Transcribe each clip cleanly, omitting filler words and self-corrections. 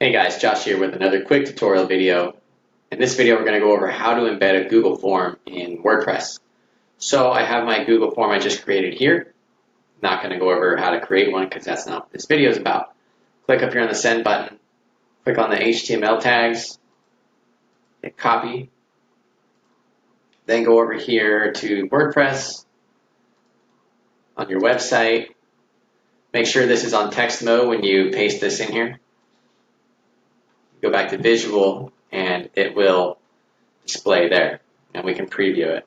Hey guys, Josh here with another quick tutorial video. In this video we're going to go over how to embed a Google form in WordPress. So I have my Google form I just created here. Not going to go over how to create one because that's not what this video is about. Click up here on the send button, click on the HTML tags, hit copy, then go over here to WordPress on your website. Make sure this is on text mode when you paste this in here. Go back to visual and it will display there and we can preview it.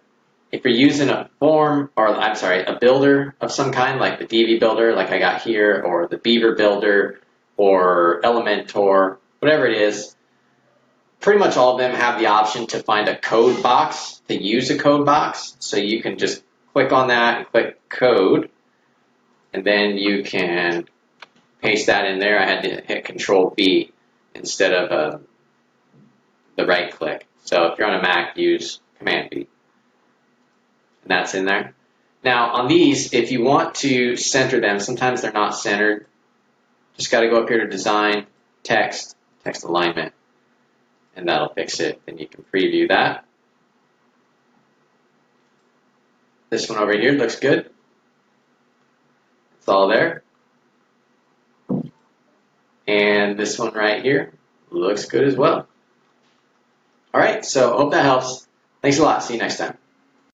If you're using a form or a builder of some kind like the DV builder like I got here or the Beaver builder or Elementor, whatever it is, pretty much all of them have the option to find a code box, to use a code box. So you can just click on that and click code and then you can paste that in there. I had to hit Control V instead of the right click. So if you're on a Mac, use Command V. And that's in there. Now on these, if you want to center them, sometimes they're not centered. Just got to go up here to Design, Text, Text Alignment, and that'll fix it. Then you can preview that. This one over here looks good. It's all there. And this one right here looks good as well. All right, so hope that helps. Thanks a lot. See you next time.